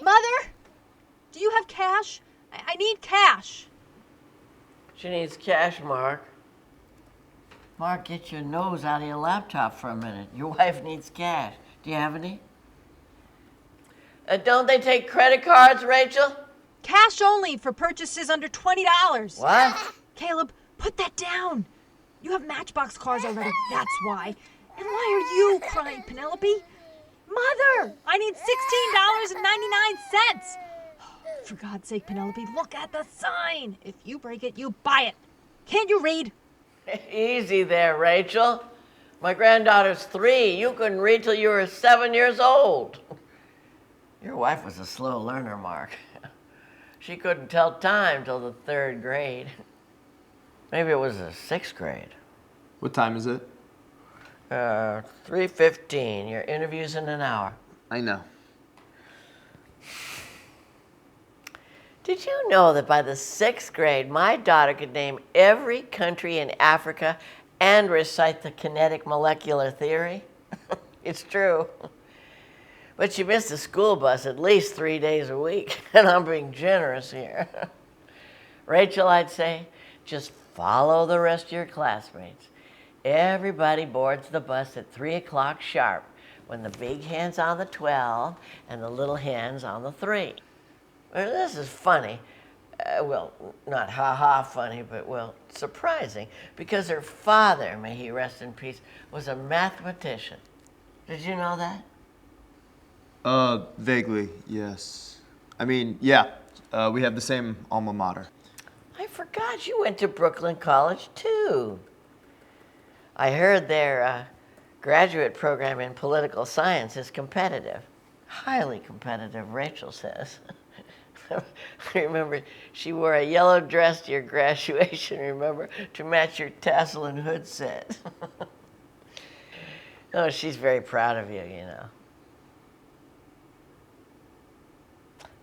Mother, do you have cash? I need cash. She needs cash, Mark. Mark, get your nose out of your laptop for a minute. Your wife needs cash. Do you have any? Don't they take credit cards, Rachel? Cash only for purchases under $20. What? Caleb, put that down. You have Matchbox cars already, that's why. And why are you crying, Penelope? Mother, I need $16.99. For God's sake, Penelope, look at the sign. If you break it, you buy it. Can't you read? Easy there, Rachel. My granddaughter's 3. You couldn't read till you were 7 years old. Your wife was a slow learner, Mark. She couldn't tell time till the 3rd grade. Maybe it was the 6th grade. What time is it? 3:15. Your interview's in an hour. I know. Did you know that by the 6th grade, my daughter could name every country in Africa and recite the kinetic molecular theory? It's true. But she missed the school bus at least 3 days a week, and I'm being generous here. Rachel, I'd say, just follow the rest of your classmates. Everybody boards the bus at 3 o'clock sharp, when the big hand's on the 12 and the little hand's on the 3. Well, this is funny. Well, not ha-ha funny, but, well, surprising, because her father, may he rest in peace, was a mathematician. Did you know that? Vaguely, yes. I mean, yeah, we have the same alma mater. I forgot you went to Brooklyn College, too. I heard their graduate program in political science is competitive. Highly competitive, Rachel says. I remember she wore a yellow dress to your graduation, remember, to match your tassel and hood set. Oh, she's very proud of you, you know.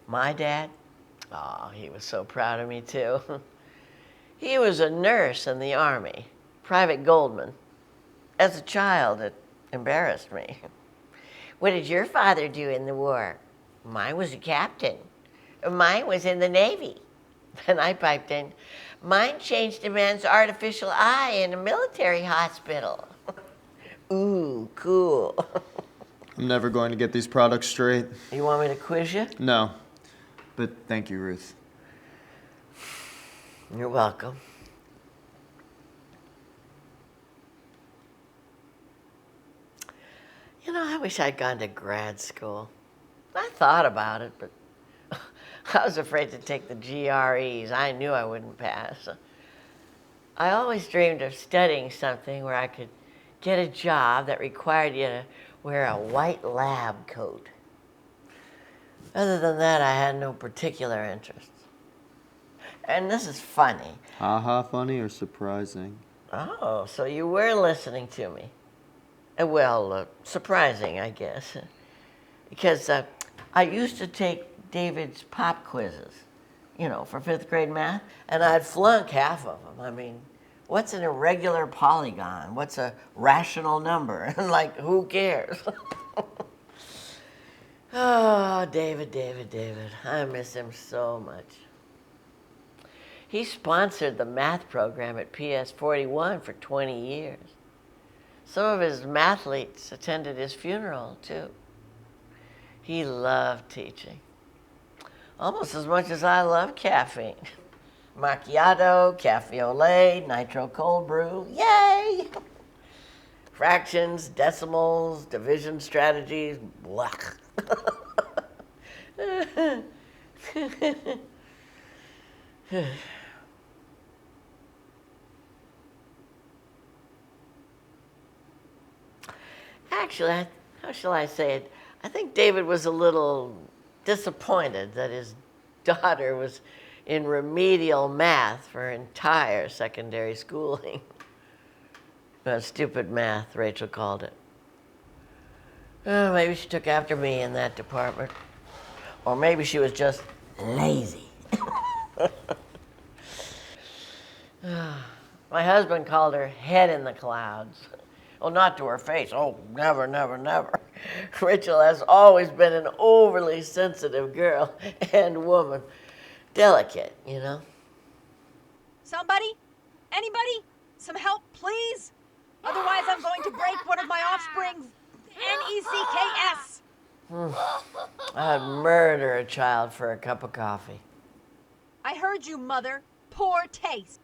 My dad? Oh, he was so proud of me, too. He was a nurse in the Army, Private Goldman. As a child, it embarrassed me. What did your father do in the war? Mine was a captain. Mine was in the Navy. Then I piped in, mine changed a man's artificial eye in a military hospital. Ooh, cool. I'm never going to get these products straight. You want me to quiz you? No, but thank you, Ruth. You're welcome. You know, I wish I'd gone to grad school. I thought about it, but I was afraid to take the GREs. I knew I wouldn't pass. I always dreamed of studying something where I could get a job that required you to wear a white lab coat. Other than that, I had no particular interests. And this is funny. Ha-ha funny or surprising? Oh, so you were listening to me. Well, surprising, I guess. Because I used to take David's pop quizzes, you know, for 5th grade math, and I'd flunk half of them. I mean, what's an irregular polygon? What's a rational number? And like, who cares? Oh, David. I miss him so much. He sponsored the math program at PS 41 for 20 years. Some of his mathletes attended his funeral, too. He loved teaching, almost as much as I love caffeine. Macchiato, cafe au lait, nitro cold brew, yay! Fractions, decimals, division strategies, blah. Actually, how shall I say it? I think David was a little disappointed that his daughter was in remedial math for her entire secondary schooling. Stupid math, Rachel called it. Maybe she took after me in that department. Or maybe she was just lazy. My husband called her head in the clouds. Well, not to her face. Oh, never. Rachel has always been an overly sensitive girl and woman. Delicate, you know? Somebody? Anybody? Some help, please? Otherwise, I'm going to break one of my offspring's NECKS. I'd murder a child for a cup of coffee. I heard you, Mother. Poor taste.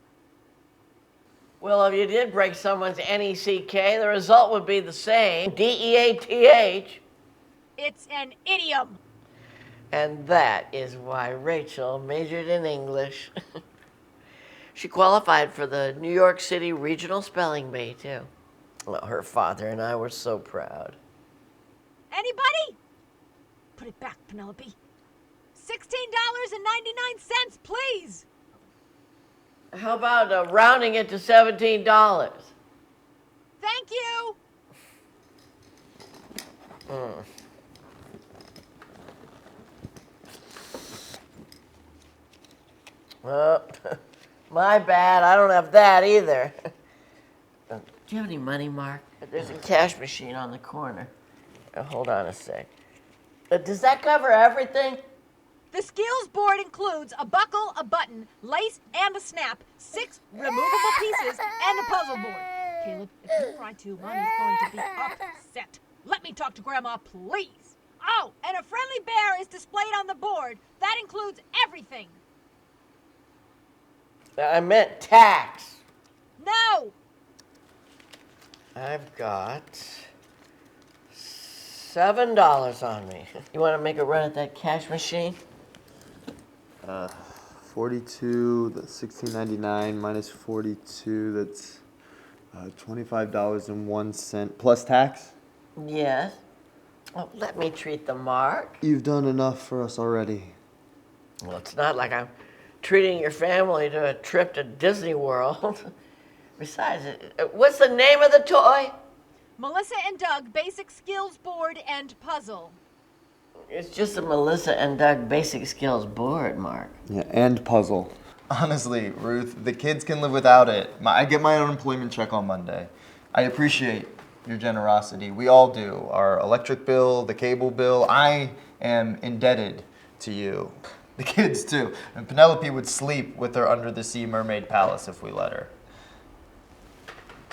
Well, if you did break someone's NECK, the result would be the same. DEATH. It's an idiom. And that is why Rachel majored in English. She qualified for the New York City Regional Spelling Bee, too. Well, her father and I were so proud. Anybody? Put it back, Penelope. $16.99, please. How about rounding it to $17? Thank you. Oh, my bad. I don't have that either. Do you have any money, Mark? There's a cash machine on the corner. Hold on a sec. Does that cover everything? The skills board includes a buckle, a button, lace, and a snap, 6 removable pieces, and a puzzle board. Caleb, if you cry too, Mommy's going to be upset. Let me talk to Grandma, please. Oh, and a friendly bear is displayed on the board. That includes everything. I meant tax. No! I've got $7 on me. You want to make a run at that cash machine? 42, that's $16.99 minus 42, that's $25.01 plus tax. Yes. Well, let me treat the Mark. You've done enough for us already. Well, it's not like I'm treating your family to a trip to Disney World. Besides, what's the name of the toy? Melissa and Doug Basic Skills Board and Puzzle. It's just a Melissa and Doug Basic Skills board, Mark. Yeah, and puzzle. Honestly, Ruth, the kids can live without it. I get my unemployment check on Monday. I appreciate your generosity. We all do. Our electric bill, the cable bill. I am indebted to you. The kids, too. And Penelope would sleep with her under-the-sea mermaid palace if we let her.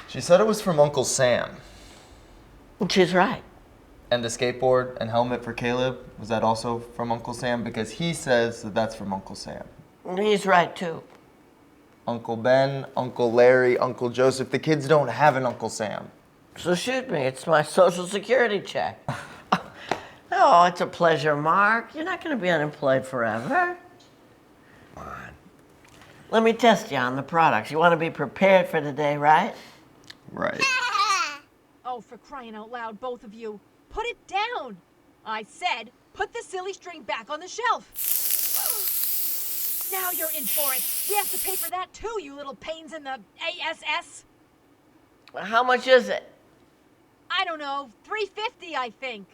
She said it was from Uncle Sam. She's right. And the skateboard and helmet for Caleb, was that also from Uncle Sam? Because he says that that's from Uncle Sam. He's right, too. Uncle Ben, Uncle Larry, Uncle Joseph. The kids don't have an Uncle Sam. So shoot me. It's my Social Security check. Oh, it's a pleasure, Mark. You're not going to be unemployed forever. Come on. Let me test you on the products. You want to be prepared for today, right? Right. Oh, for crying out loud, both of you. Put it down. I said, put the silly string back on the shelf. Now you're in for it. We have to pay for that too, you little pains in the ASS. How much is it? I don't know, $3.50, I think.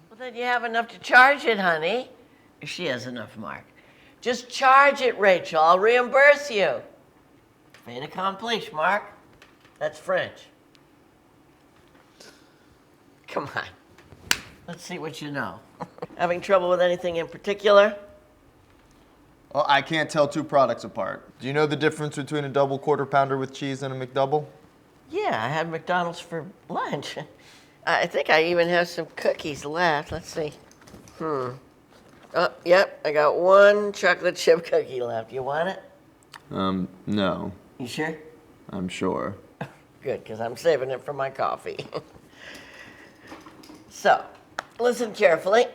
Well, then you have enough to charge it, honey. She has enough, Mark. Just charge it, Rachel. I'll reimburse you. Fait accompli, Mark. That's French. Come on. Let's see what you know. Having trouble with anything in particular? Well, I can't tell two products apart. Do you know the difference between a double quarter pounder with cheese and a McDouble? Yeah, I had McDonald's for lunch. I think I even have some cookies left. Let's see. Oh, yep, I got one chocolate chip cookie left. You want it? No. You sure? I'm sure. Good, because I'm saving it for my coffee. So, listen carefully.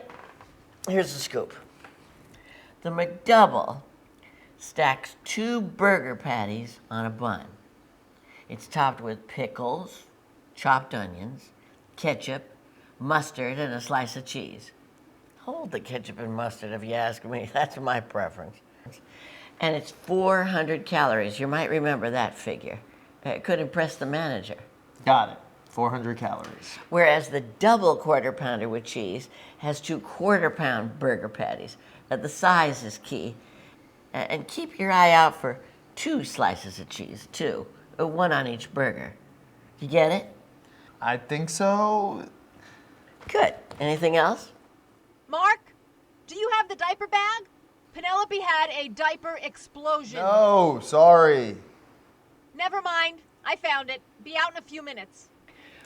Here's the scoop. The McDouble stacks 2 burger patties on a bun. It's topped with pickles, chopped onions, ketchup, mustard, and a slice of cheese. Hold the ketchup and mustard if you ask me. That's my preference. And it's 400 calories. You might remember that figure. It could impress the manager. Got it. 400 calories. Whereas the double quarter pounder with cheese has 2 quarter-pound burger patties. The size is key. And keep your eye out for 2 slices of cheese, too. 1 on each burger. You get it? I think so. Good. Anything else? Mark, do you have the diaper bag? Penelope had a diaper explosion. No, sorry. Never mind. I found it. Be out in a few minutes.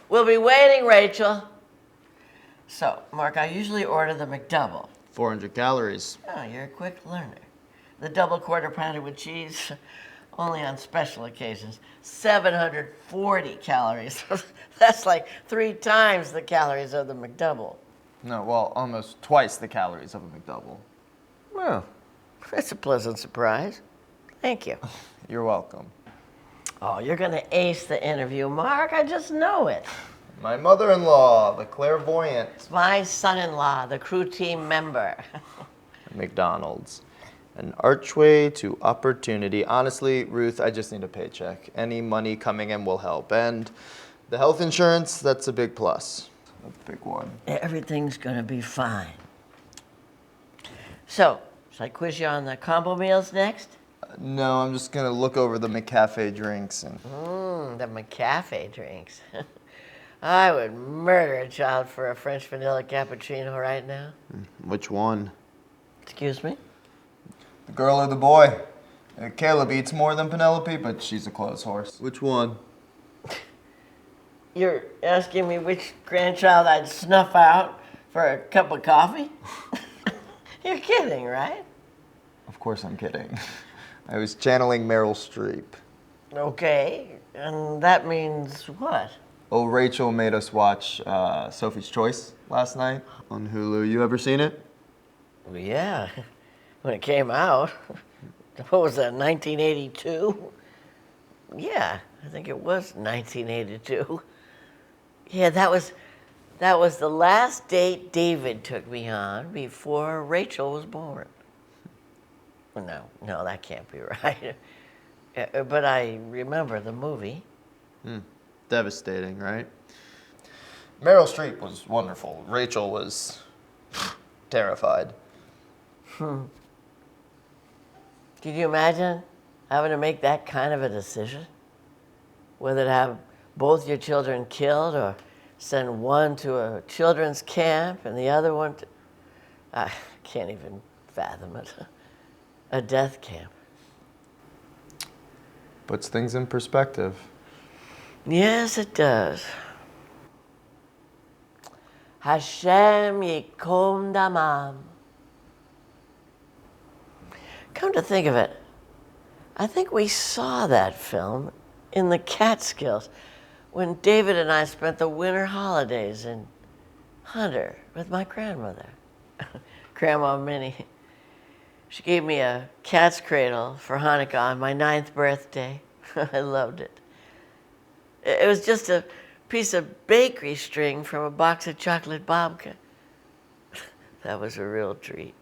We'll be waiting, Rachel. So, Mark, I usually order the McDouble. 400 calories. Oh, you're a quick learner. The double quarter pounder with cheese, only on special occasions, 740 calories. That's like 3 times the calories of the McDouble. No, well, almost twice the calories of a McDouble. Well, that's a pleasant surprise. Thank you. You're welcome. Oh, you're going to ace the interview, Mark. I just know it. My mother-in-law, the clairvoyant. It's my son-in-law, the crew team member. McDonald's. An archway to opportunity. Honestly, Ruth, I just need a paycheck. Any money coming in will help. And the health insurance, that's a big plus. A big one. Everything's going to be fine. So, should I quiz you on the combo meals next? No, I'm just gonna look over the McCafe drinks and The McCafe drinks. I would murder a child for a French vanilla cappuccino right now. which one? Excuse me? The girl or the boy? Caleb eats more than Penelope, but she's a clothes horse. Which one? You're asking me which grandchild I'd snuff out for a cup of coffee? You're kidding, right? Of course I'm kidding. I was channeling Meryl Streep. Okay, and that means what? Oh, Rachel made us watch Sophie's Choice last night on Hulu. You ever seen it? Well, yeah, when it came out. What was that, 1982? Yeah, I think it was 1982. Yeah, that was the last date David took me on before Rachel was born. No, that can't be right. But I remember the movie. Devastating, right? Meryl Streep was wonderful. Rachel was terrified. Could you imagine having to make that kind of a decision? Whether to have both your children killed or send one to a children's camp and the other one to... I can't even fathom it. A death camp. Puts things in perspective. Yes, it does. Hashem yikom damam. Come to think of it, I think we saw that film in the Catskills when David and I spent the winter holidays in Hunter with my grandmother, Grandma Minnie. She gave me a cat's cradle for Hanukkah on my 9th birthday. I loved it. It was just a piece of bakery string from a box of chocolate babka. That was a real treat.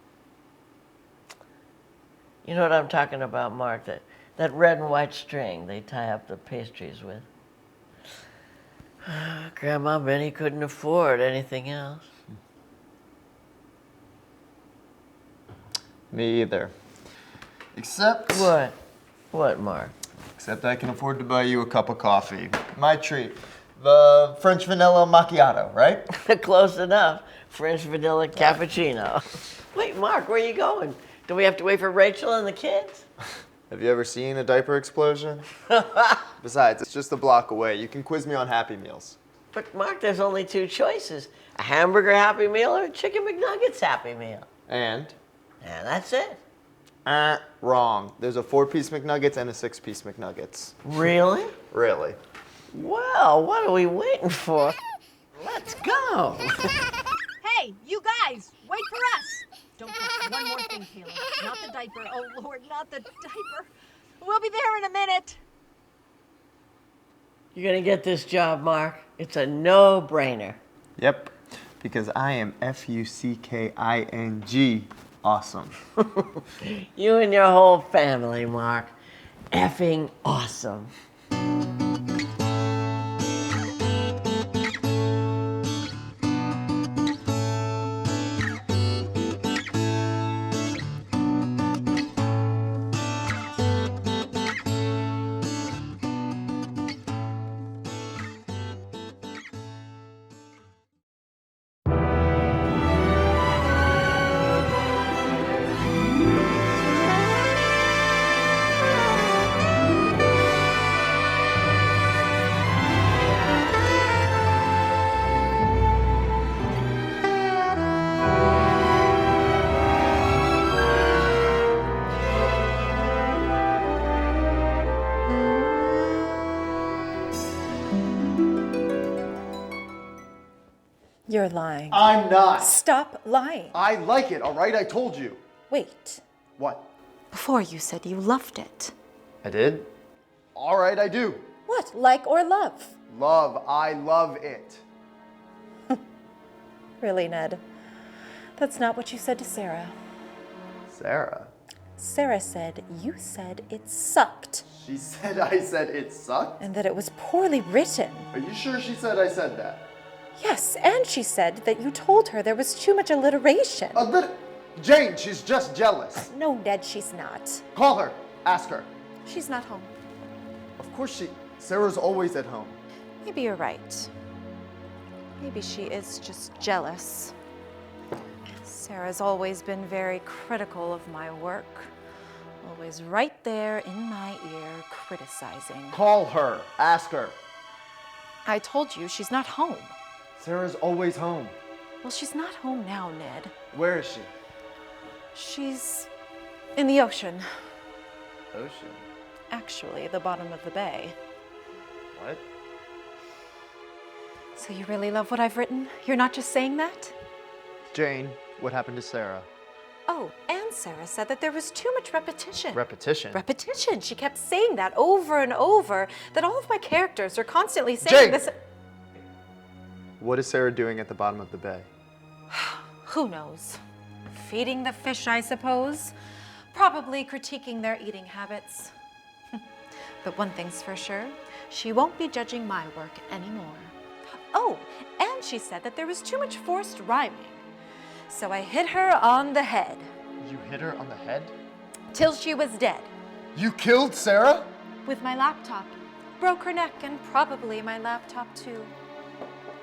You know what I'm talking about, Mark? That red and white string they tie up the pastries with. Grandma Minnie couldn't afford anything else. Me either. Except... What? What, Mark? Except I can afford to buy you a cup of coffee. My treat. The French vanilla macchiato, right? Close enough. French vanilla cappuccino. Wait, Mark, where are you going? Do we have to wait for Rachel and the kids? Have you ever seen a diaper explosion? Besides, it's just a block away. You can quiz me on Happy Meals. But Mark, there's only 2 choices. A hamburger Happy Meal or a Chicken McNuggets Happy Meal. And? And that's it. Wrong. There's a 4-piece McNuggets and a 6-piece McNuggets. Really? Really? Well, what are we waiting for? Let's go. Hey, you guys, wait for us. Don't touch one more thing, Caleb. Not the diaper. Oh, Lord, not the diaper. We'll be there in a minute. You're going to get this job, Mark. It's a no-brainer. Yep. Because I am F-U-C-K-I-N-G. Awesome. You and your whole family, Mark. Effing awesome. you're lying. I'm not. Stop lying. I like it, all right? I told you. Wait. What? Before you said you loved it. I did? All right, I do. What? Like or love? Love, I love it. Really, Ned? That's not what you said to Sarah. Sarah. Sarah said you said it sucked She said I said it sucked? and that it was poorly written. Are you sure she said I said that? Yes, and she said that you told her there was too much alliteration. Jane, she's just jealous. No, Ned, she's not. Call her. Ask her. She's not home. Of course Sarah's always at home. Maybe you're right. Maybe she is just jealous. Sarah's always been very critical of my work. Always right there in my ear, criticizing. Call her. Ask her. I told you she's not home. Sarah's always home. Well, she's not home now, Ned. Where is she? She's in the ocean. Ocean. Actually, the bottom of the bay. What? So you really love what I've written? You're not just saying that? Jane, what happened to Sarah? Oh, and Sarah said that there was too much repetition. Repetition. Repetition. She kept saying that over and over, that all of my characters are constantly saying Jane! this. What is Sarah doing at the bottom of the bay? Who knows? Feeding the fish, I suppose. Probably critiquing their eating habits. But one thing's for sure, she won't be judging my work anymore. Oh, and she said that there was too much forced rhyming. So I hit her on the head. You hit her on the head? Till she was dead. You killed Sarah? With my laptop. Broke her neck and probably my laptop too.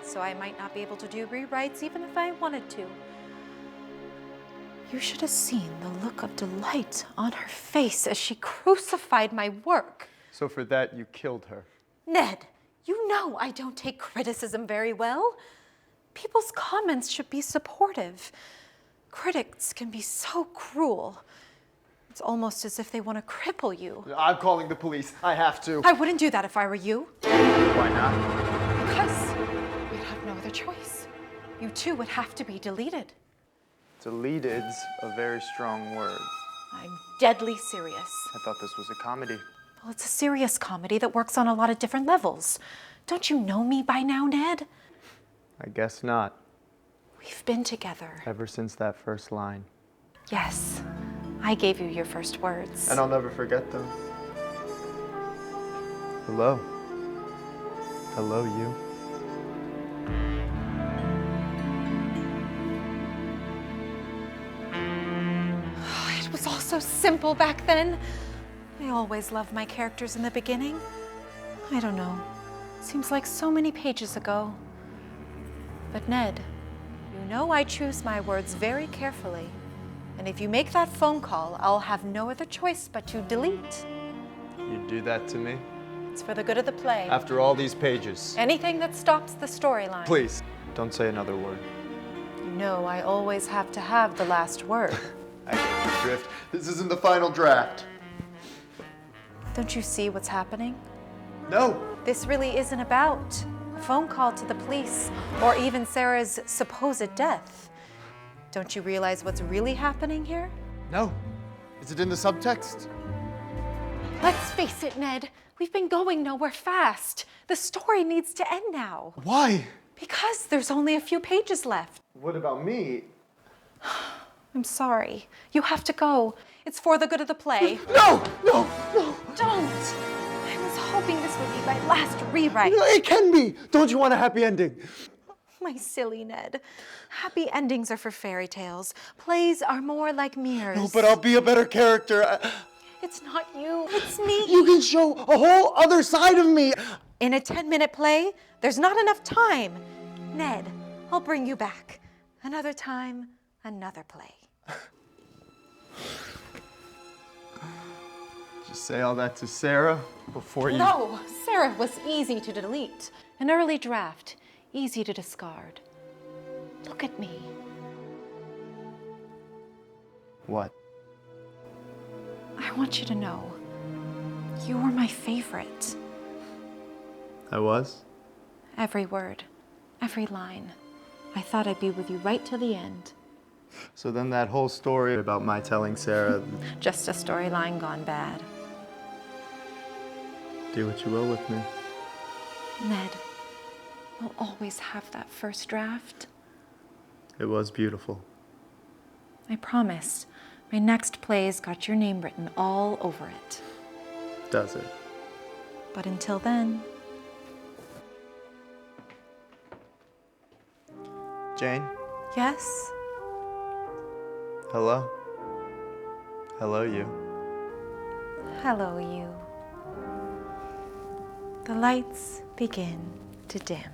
So I might not be able to do rewrites even if I wanted to. You should have seen the look of delight on her face as she crucified my work. So for that, you killed her. Ned, you know I don't take criticism very well. People's comments should be supportive. Critics can be so cruel. It's almost as if they want to cripple you. I'm calling the police. I have to. I wouldn't do that if I were you. Why not? Because we'd have no other choice. You too would have to be deleted. Deleted's a very strong word. I'm deadly serious. I thought this was a comedy. Well, it's a serious comedy that works on a lot of different levels. Don't you know me by now, Ned? I guess not. We've been together. Ever since that first line. Yes, I gave you your first words. And I'll never forget them. Hello. Hello, you. It was all so simple back then. I always loved my characters in the beginning. I don't know. Seems like so many pages ago. But Ned, you know I choose my words very carefully. And if you make that phone call, I'll have no other choice but to delete. You'd do that to me? It's for the good of the play. After all these pages. Anything that stops the storyline. Please, don't say another word. You know I always have to have the last word. I get the drift. This isn't the final draft. Don't you see what's happening? No. This really isn't about a phone call to the police or even Sarah's supposed death. Don't you realize what's really happening here? No. Is it in the subtext? Let's face it, Ned. We've been going nowhere fast. The story needs to end now. Why? Because there's only a few pages left. What about me? I'm sorry. You have to go. It's for the good of the play. No! No! No! Don't! I was hoping this would be my last rewrite. It can be! Don't you want a happy ending? My silly Ned. Happy endings are for fairy tales. Plays are more like mirrors. No, but I'll be a better character. It's not you, it's me. You can show a whole other side of me. In a 10-minute play, there's not enough time. Ned, I'll bring you back. Another time, another play. Did you say all that to Sarah before you... No, Sarah was easy to delete. An early draft, easy to discard. Look at me. What? I want you to know, you were my favorite. I was? Every word, every line. I thought I'd be with you right till the end. So then that whole story about my telling Sarah, Just a storyline gone bad. do what you will with me. Ned, we'll always have that first draft. It was beautiful. I promise. My next play's got your name written all over it. Does it? But until then, Jane? yes? Hello? Hello, you. Hello, you. The lights begin to dim.